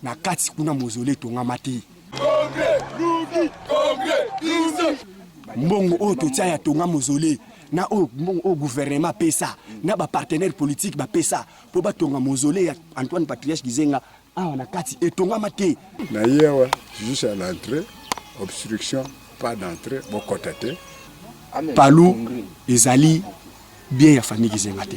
Na kati kuna mozole tonga mati. Mbongo o totia ya tonga mozole na o mbongo o gouvernement pesa na ba partenaire politique ba pesa po ba tonga mozole ya Antoine Patriarche Gizenga na kati et tonga mati. Na yewa juste à l'entrée obstruction pas d'entrée bon côté. Palou ezali bien ya famille Gizenga te.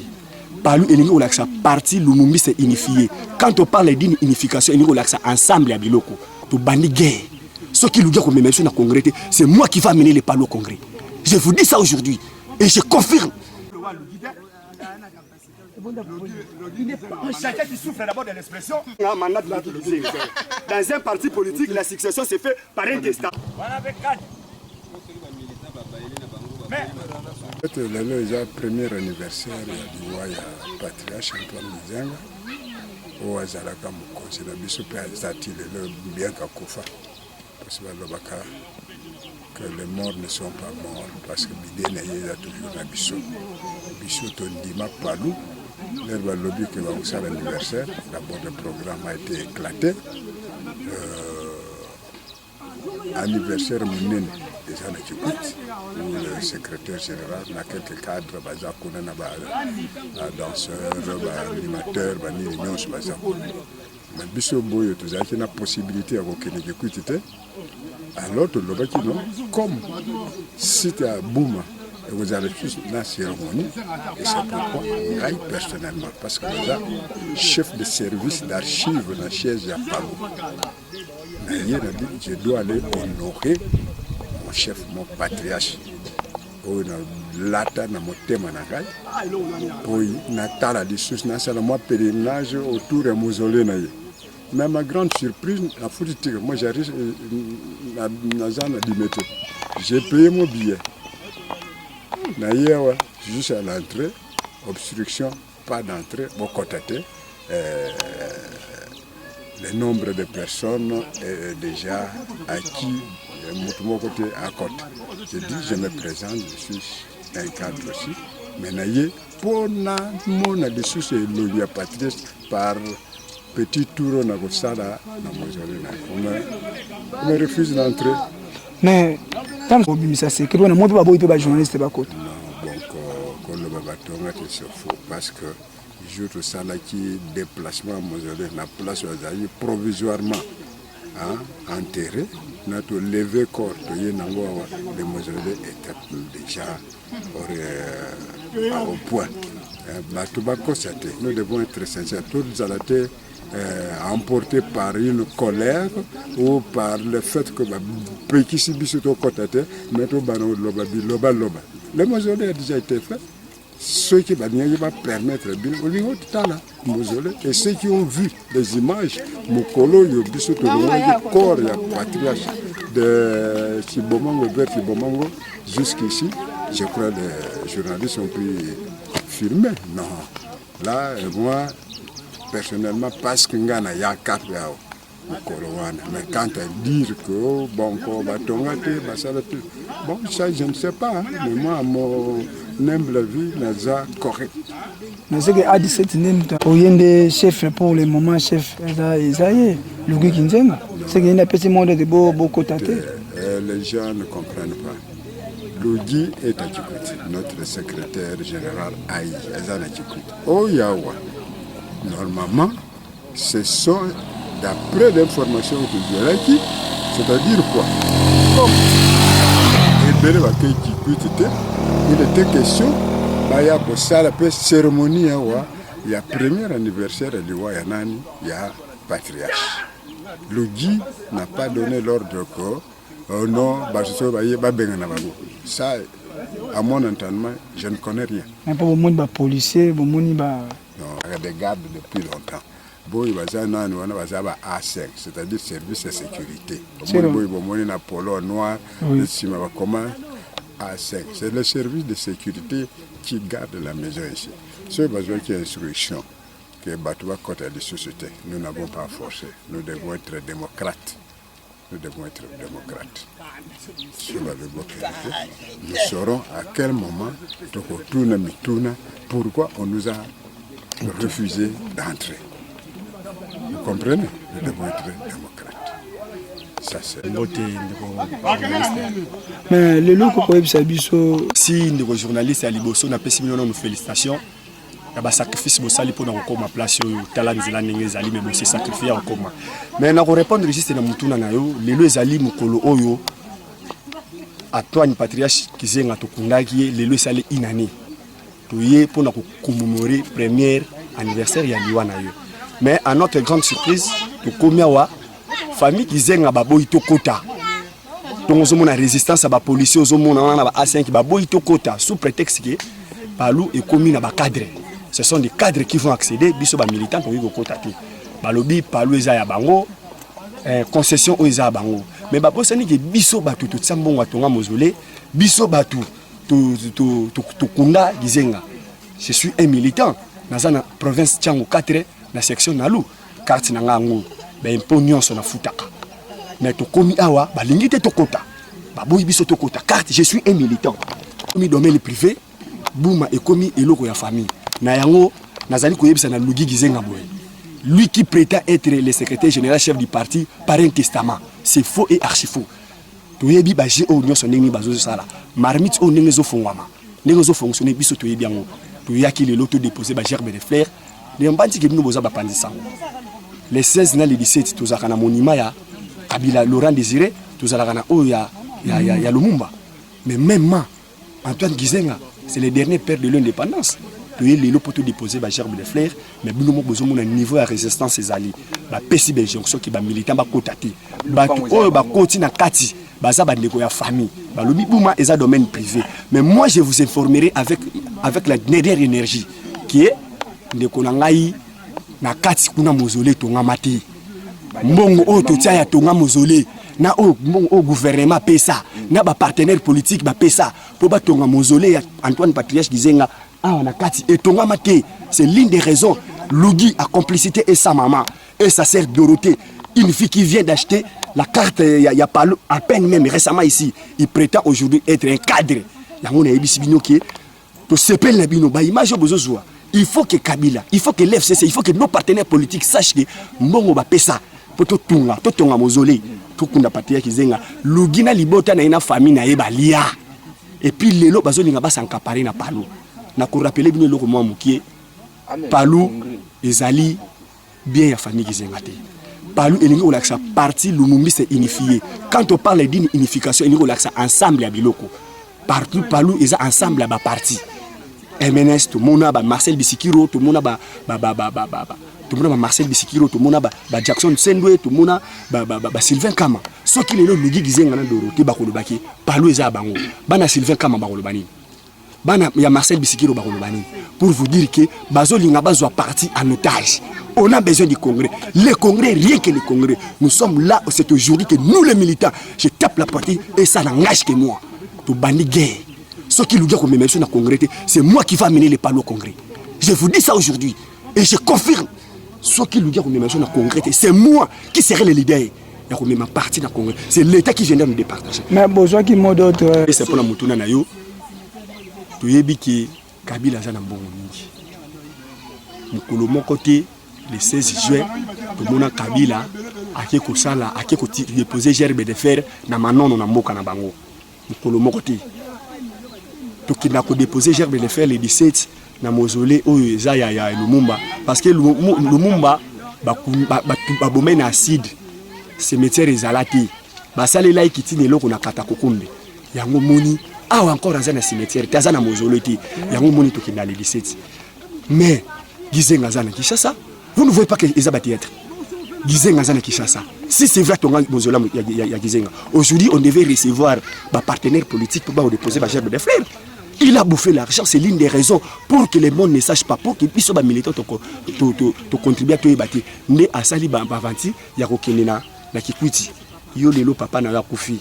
Palou elingi olaxa parti Lumumbi c'est unifié. Quand on parle d'une unification elingi olaxa ensemble ya biloko to bandi guerre. Ce qui nous dit qu'on me mentionne à congrès, c'est moi qui va amener les Palou au congrès. Je vous dis ça aujourd'hui et je confirme. Chacun qui souffre d'abord de l'expression. Dans un parti politique, la succession se fait par un destin. Le premier anniversaire du roi Patriarche Antoine Gizenga, au Azalaka Mokonzi, la Bissopé Azati, le bien Kakoufa. Que les morts ne sont pas morts parce que Bidé n'a toujours la Bissot. Bissot Tondima Palou, l'herbe lobby que va faire l'anniversaire. D'abord le programme a été éclaté. Anniversaire Mounene des Anatikout, où le secrétaire général n'a quelques cadres, Bazakuna, danseurs, animateurs, réunions, mais Bissot Boyo, tu as une possibilité à aucune équité. Alors, tu l'as dit, non, comme si tu as Bouma, et vous avez tous la cérémonie, et c'est pourquoi moi, personnellement, parce que déjà, chef de service d'archives dans la chaise à Palou, je dois aller honorer mon chef, mon patriarche. Lata na motema na ngai po natala lisusu nasala mwa pèlerinage autour de mausolée na ye. Mais ma grande surprise, la politique, moi j'arrive na zana limité. J'ai payé mon billet. Na yewa juste à l'entrée, obstruction, pas d'entrée, bon côté. Le nombre de personnes est déjà acquis mon côté à côté. Je dis, je me présente, je suis un cadre aussi. Mais pour mon adresse, c'est le Patrice par petit tour na Gossada, on me refuse d'entrer. Mais tant que ça c'est que on a monté pas beau pas journaliste pas côté. Non, donc quand le babatonga c'est faux parce que jour tout ça là qui déplacement à mausolée la place où provisoirement enterré. Notre levé corps de le mausolée était déjà au point. Nous devons être sincères. Tous allons être emportés par une colère ou par le fait que le mausolée a déjà été fait. Ceux qui vont permettre de mausolée et ceux qui ont vu les images, Mokolo, Yobiso, le corps, le patriarche de Chibomango vers Chibomango, jusqu'ici, je crois que les journalistes ont pu filmer. Non. Là, moi, personnellement, parce que Ngana y a 4 ans. Mais quand elle dit que bon, ça je ne sais pas, hein. Mais moi, mon humble vie n'est pas correct. Mais c'est qu'à 17 ans, il y a des chefs pour le moment, chef, Isaïe, Louis Kinzenga. C'est qu'il y a un petit monde de beaux côtés. Les gens ne comprennent pas. Louis est à Djibouti, notre secrétaire général Aïe, est à Djibouti. Oh Yawa, normalement, ce sont d'après l'information que j'ai acquis, c'est-à-dire quoi? Il était question, il y a pour ça la cérémonie, il y a premier anniversaire de Yanani, il y a patriarche. Le Guy n'a pas donné l'ordre que non, ça, à mon entendement, je ne connais rien. Il n'y a pas beaucoup de policiers, beaucoup de... Non, il y a des gardes depuis longtemps. A5, c'est-à-dire service de sécurité. Polo noir, A5. C'est le service de sécurité qui garde la maison ici. C'est besoin qu'il y ait instruction que Batouba côté de société. Nous n'avons pas forcé. Nous devons être démocrates. nous devons être démocrates. Sur le bloc, nous saurons à quel moment, pourquoi on nous a refusé d'entrer. Vous comprenez? Nous devons être démocrates. Ça, c'est... Mais le look pour Ebisabiso. Si nous journalistes à Liboso, on a fait nos félicitations. Il y a un sacrifice pour nous ma place talent zela ndenge zali mais c'est sacrifié en coma. Mais na ko répondre juste na mutuna na yo, lelo zali mukolo oyo Antoine Patriarche Kizenga tokundaki lelo esali inane. Toye pour na ko commémorer premier anniversaire ya liwa na yo. Mais à notre grande surprise, to komia wa famille Kizenga baboyi tokota. Donc on a résistance à la police, on a A5 baboyi tokota sous prétexte que Palou est commis na ba cadre. Ce sont des cadres qui vont accéder, biso ba militants pour y contacter. Balobi Palou eza ya bango, concession o eza ya bango. Mais ba bosani ke biso batu tout sambongo atonga mozolé, biso batu to kunda Kizenga. Je suis un militant dans la province Tchango 4 la section Nalu, carte na ngango, ba imponion so na futaka. Mais to komi awa ba lingite to kota. Ba boyi biso to kota carte, je suis un militant. Komi domaine privé, bouma et komi eloko ya famille. Nayango nazali koyebisa na Lugi Kizenga boy. Lui qui prétend être le secrétaire général chef du parti par un testament, c'est faux et archi faux. Toyebi ba je o nyoso ndenge bazo sala. Marmite o ndenge zo fongwama. Ndenge zo fonctionner biso toyebi yango. Toyaki le loto déposé ba gerbe de fleurs. Les mbandi ke bino boza ba pandisa. Les 16 na les 17 tozaka na monument ya Kabila Laurent Désiré, tozalaka na o ya Lumumba. Mais même Antoine Kizenga, c'est le dernier père de l'indépendance. Tu es le poteau déposé par gerbe de fleurs, mais nous avons besoin d'un niveau de résistance des alliés. La PCB, les gens qui sont militants, ils sont cotatés. Ils sont kati, ils famille. Ils sont domaine privé. Mais moi, je vous informerai avec la dernière énergie qui est de Konangaï, na kati kuna mozolé tonga mati. Mbongo o totia ya tonga mozolé. Na o gouvernement pesa, na ba partenaire politique ba pesa pour ba tonga mozolé Antoine Patriarche Kizenga. Ah, on a Kati et Tonga Maté, c'est l'une des raisons. Lugui a complicité et sa maman et sa sœur Dorothée, une fille qui vient d'acheter la carte, il y a pas à peine même récemment ici, il prétend aujourd'hui être un cadre. Il faut que Kabila, il faut que l'FCC, il faut que nos partenaires politiques sachent que Mbongo va pesa pour tout Tonga mausolée, tout Kunda Patriarche Kizenga, Lugui na libota na ina famille na eba lia. Et puis les lots bazo linga ba s'encaparer na Palou. Na ko rappeler bino loko mwa mukie Palou ezali bien ya famille Kizenga te. Palou elingi olaksa parti Lumumbi c'est unifié. Quand on parle d'une unification, elingi olaksa ensemble ya biloko. Partout Palou eza ensemble ya ba parti. MNS to mona ba Marcel Bisikiro to mona ba to mona ba Marcel Bisikiro to mona ba Jackson Sendwe to mona ba Sylvain Kama. Soki lelo Lugi Kizenga na Dorothée ba kolobaki Palou eza bango. Bana Sylvain Kama ba kolobani. Bana ya Marcel Bisikiro ba kolobani. Pour vous dire que bazo linga bazo parti en otage. On a besoin du Congrès. Le Congrès, rien que le Congrès. Nous sommes là, c'est aujourd'hui que nous les militants, je tape la partie et ça n'engage que moi. Pour bannir guerre. Ce qui nous dit qu'on me mentionne au Congrès, c'est moi qui va amener les Palou au Congrès. Je vous dis ça aujourd'hui. Et je confirme. Ce qui nous dit qu'on me mentionne au Congrès, c'est moi qui serai le leader. Il y a ma partie dans le Congrès. C'est l'État qui vient de nous départager. Mais besoin qui m'a d'autres. Et c'est pour la moutona na yo. Tu y es que Kabila a un bon mingi. Mukolo mon côté, le 16 juin, tout le monde Kabila a déposé gerbe de fer na manon na mboka na bango. Mukolo mon côté. Tout qui n'a déposé gerbe de fer le 17 na mausolée au ya Lumumba parce que Lumumba ba bomé na acide cimetière ezalati ba salela ikitine loko na katakokumbe yango moni awa encore dans un cimetière taza na mausolée ti yango moni to kinda le 17 mais Kizenga zana Kinshasa vous ne voyez pas que ezaba théâtre Kizenga zana Kinshasa si c'est vrai ton mausolée ya Kizenga aujourd'hui on devait recevoir ba partenaire politique pour déposer ba gerbe de fleurs. Il a bouffé l'argent, c'est l'une des raisons pour que le monde ne sache pas, pour qu'ils puissent être militants, te contribuer à tout ébattre. Mais à Sali Bavanti, il y a Rokenena, la Kikwiti, yo lelo papa na Koufi,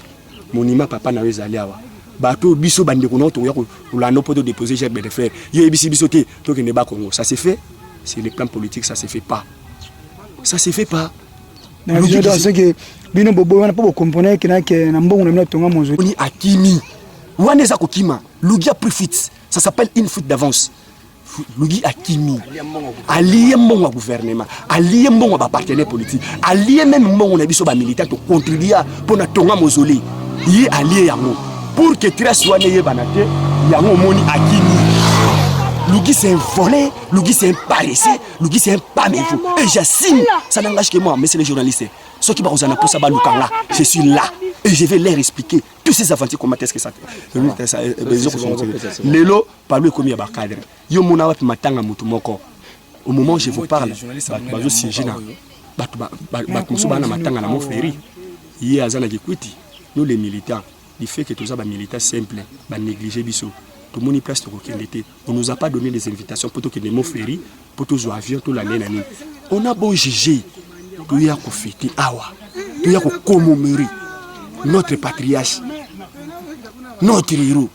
monima papa na Zaliawa. Bato biso bandekuno to yako ulano poto déposer gerbe de fer. Yo ebisi biso te to Keneba Congo. Ça se fait, c'est le plan politique, ça se fait pas. Ça se fait pas. na vision dans ce que bino bobo wana po comprendre que na mbongo na mina tonga mozo ni akimi wana za kokima Lugi a pris fuite, ça s'appelle une fuite d'avance. Lugi akimi allié mbongo gouvernement allié mbongo ba partenaire politique allié même mbongo na biso ba militaire to contribuer pour na tonga mozolé yi allié yango pour que trace wana ye banate yango moni akimi. Lugi c'est un volé, Lugi c'est un paresseux, Lugi c'est un paméfou. Et j'assume, ça n'engage que moi, messieurs les journalistes. Ceux qui vont en poser là, je suis là et je vais leur expliquer tous ces aventures, comment est-ce que ça fait. Lelo, parle comme il y a un cadre. Yo mona wapi matanga mutu moko. Au moment où je vous parle, bazo siégé na bato bana matanga na mon ferry. Yé azana kikuiti. Nous les militants, du fait que tous ça ba militants simple, ba négliger biso. Tout le monde place de on ne nous a pas donné des invitations pour que les mots ferry, pour tous les avions, tout l'année. On a beau juger, tout y a qu'on fêter, tout y a qu'on commémorer notre patriarche, notre héros,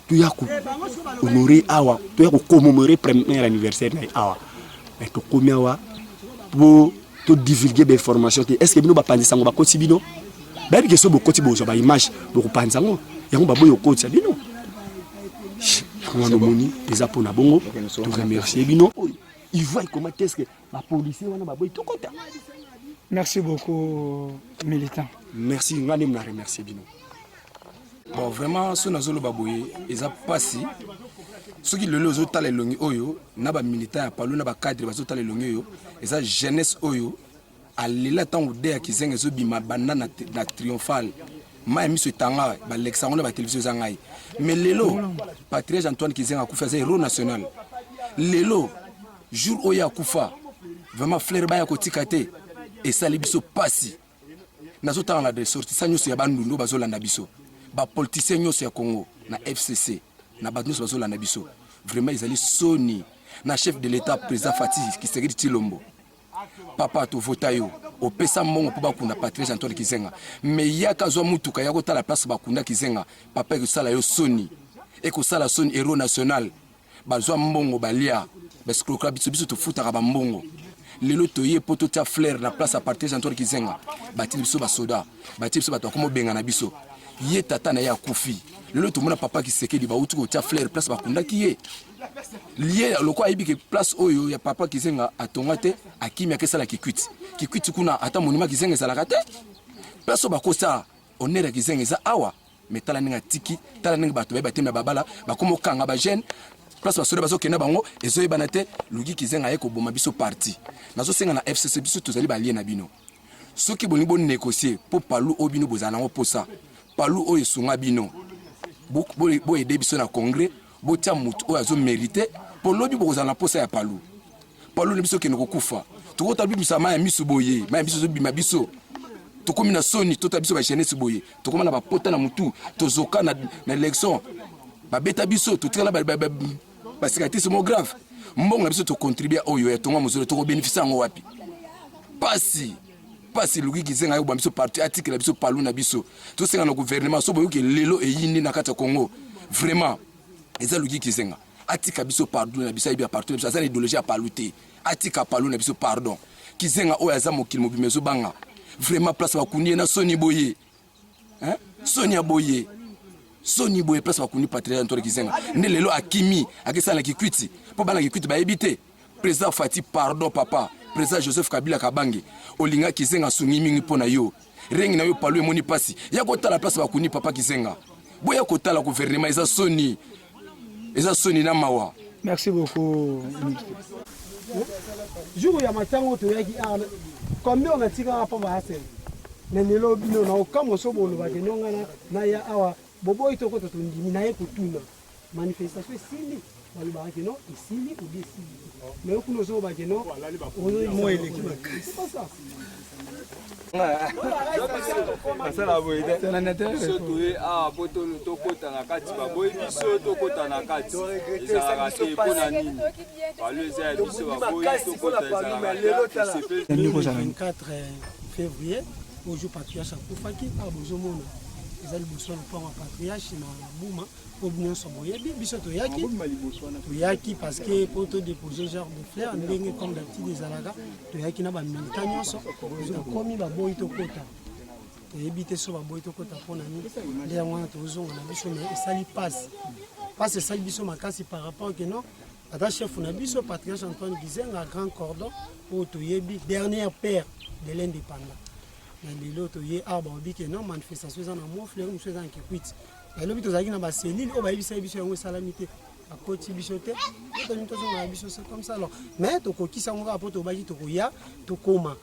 tout y a qu'on honorer awa, tout y a qu'on commémorer le premier anniversaire awa. Mais tout comme awa pour tout divulguer des informations. Est-ce que nous va penser ça on va continuer? Ben que ce beau côté beau, ça va image, pour penser ça on, y a un babou au côté ça bino. Les apôtres bongo, tout remercier bino. Ils voient comment est-ce que la police wana baboy tout content. Merci beaucoup militant. Merci, on va remercier bino. Bon vraiment ce nazolo baboy, ils a passé ceux qui le lozo tale longi oyo, na ba militant pa na ba cadre bazo tale longi oyo, ils a jeunesse oyo alela tant de ya kizenga zo bima banana na triomphal. Ma mis tanga ba l'examen ba télévision zangai mais lelo patriarche Antoine Kizenga kufa c'est héros national lelo jour oya kufa vraiment flair ba ya kotikate et ça libiso pasi nazo tanga de sortie ça nyoso ya bandundo bazolanda biso ba politicien nyoso ya Congo na FCC na ba nyoso bazolanda biso vraiment ils allaient soni na chef de l'état président Fatih Tshisekedi Tshilombo papa to vota yo opesa mongo po bakunda patriarche Antoine Kizenga mais yaka zo mutuka yako tala place bakunda Kizenga papa ko sala yo soni e ko sala soni héros national bazwa mbongo balia parce que le biso to futa ba mbongo lelo toye poto ta fleur na place à patriarche Antoine Kizenga bati biso ba soda bati biso bato komo benga na biso ye tata na ya kufi lelo to mona papa Kisekedi ba utu ko ta fleur place bakunda kiye lié loko ayibi ke place oyo ya papa Kizenga atongate akimi akesala kikwiti kuna ata monima Kizenga ezalaka te place bakosa onera Kizenga eza awa metala ninga tiki tala ninga bato batemna babala bakomo kanga ba jeune place basore bazokenda bango ezoyebana te Lugi Kizenga yeko boma biso parti nazo senga na FCC biso tozali ba lié na bino soki boni bon négocier pour palu obino bozana ngo posa palu oyo sunga bino bo aider biso na congrès botia mutu oyo azo mérité pour lobi bozana posa ya palu ne biso ke nokufa tukota biso ma ya misu boye ma ya misu zo bima biso tokomi na soni tota biso ba jeunesse boye tokoma na ba pota na mutu tozoka na élection ba beta biso totikala ba cicatrice mo grave mbongo na biso to contribuer oyo ya tonga mozolo to bénéficier ngo wapi pasi Lugi Kizenga yo ba biso parti article na biso palu na biso to senga na gouvernement so boyo ke lelo e yindi na kata Congo vraiment eza Lugi Kizenga atika biso pardon na biso ya partout ça idéologie à paluté atika palu na biso pardon Kizenga oyo aza mokili mobimezo banga vraiment place bakunie na soni boye hein Sonia boye place bakunie patriarche Antoine Kizenga ne lelo akimi akesala kikwiti po bana kikwiti ba ebité président Fatih pardon papa président Joseph Kabila Kabange olinga Kizenga sungi mingi pona yo rengi na yo palu emoni pasi ya kota la place bakunie papa Kizenga boya kota la gouvernement eza soni na mawa. Merci beaucoup. Jour ya matango to yaki ana combien on a tiré pa ba hasel na nelo bino na okamo so bolo ba kenonga na ya awa bobo itoko to ndimi na ye kutuna manifestation sili wali ba keno isili ou bien sili mais okuno so ba keno ozo mo eleki ba kasi Asala boyde. Biso toye a poto to kota na kati ba boy biso to kota na kati. Ezala te pona nini. Baleza biso ba boy to kota ezala le 24 février au jour patriarche Koufaki a bozomona eza liboso na lopango ya patriarche na buma po nyonso boyebi biso toyaki parce que po todépose genre de fleurs ndenge comme d'habitude ezalaka toyaki na bamilita nyonso tokomi baboyi tokota toyebi te so baboyi tokota mpona nini nde yango wana tozonga na biso me esali pasi esali biso makasi par rapport ke non ata chef na biso patriarche Antoine Gizenga grand cordon oyo toyebi dernière père de l'indépendant na lelo toye arbre obi ke non manifestation eza na mo fleur mosusu eza na kikwiti elobi tozalaki na baselile oyo bayebisa biso yango esalami te akoti biso te toni tozonga na biso c'est comme ça alors mais tokokisa yango kaka po tobaki tokoya tokoma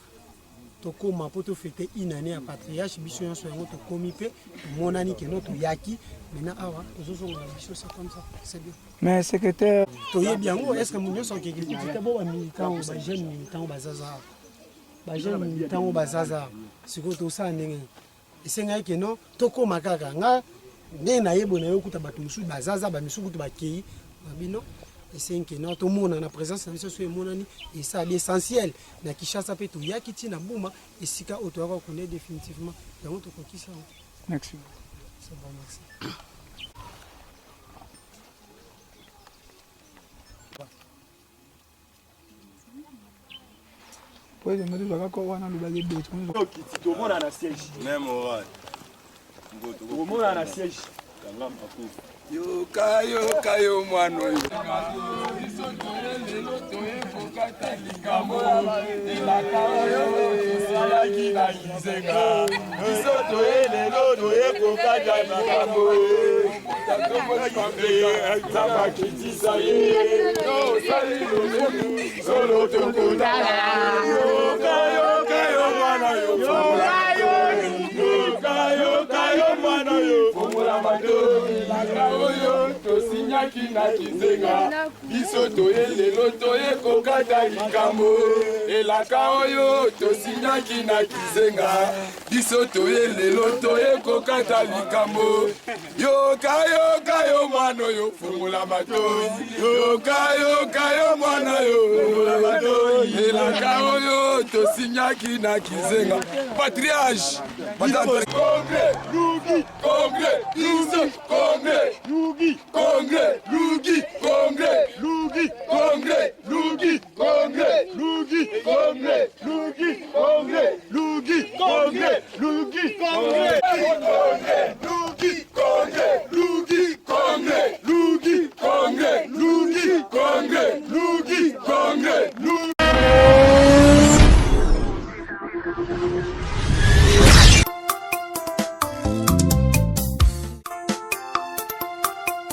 mpo tofete une année ya patriarche biso nyonso yango tokomi mpe tomonani ke non toyaki maintenant awa tozozonga na biso c'est comme ça c'est bien mais secrétaire toyebi yango est ce que nyonso okeki kuti te bo bamilitant oyo bajeune militant oyo bazaza bajeune militant oyo bazaza sikoyo tosala ndenge esengaki ke non tokóma kaka nga ndenge nayebo na yo kuta bato mosusu bazaza bamisusu kutu bakei babino esengi ke non tomona na présence na biso so emonani esali essentiel na Kinshasa mpe toyaki ntina buma esika oyo toyaka kokende définitivement yango tokokisa yango. Merci. C'est bon, merci. Oui, je me dis que on a le bagage de tout le monde a un siège. Même oral. Tout le monde a un siège. Yoka mwana oyo oyo tosinyaki na Kizenga biso toye lelo toye kokata likambo elaka oyo tosinyaki na Kizenga biso toye lelo toye kokata likambo yoka yo mwana oyo fungula matoi yoka yo mwana oyo fungula matoi elaka oyo tosinyaki na Kizenga patriarche Congrès Lugi Congrès Lugi Congrès Lugi Congrès Lugi Congrès Lugi Congrès Lugi Congrès Lugi Congrès Lugi Congrès Lugi Congrès Lugi Congrès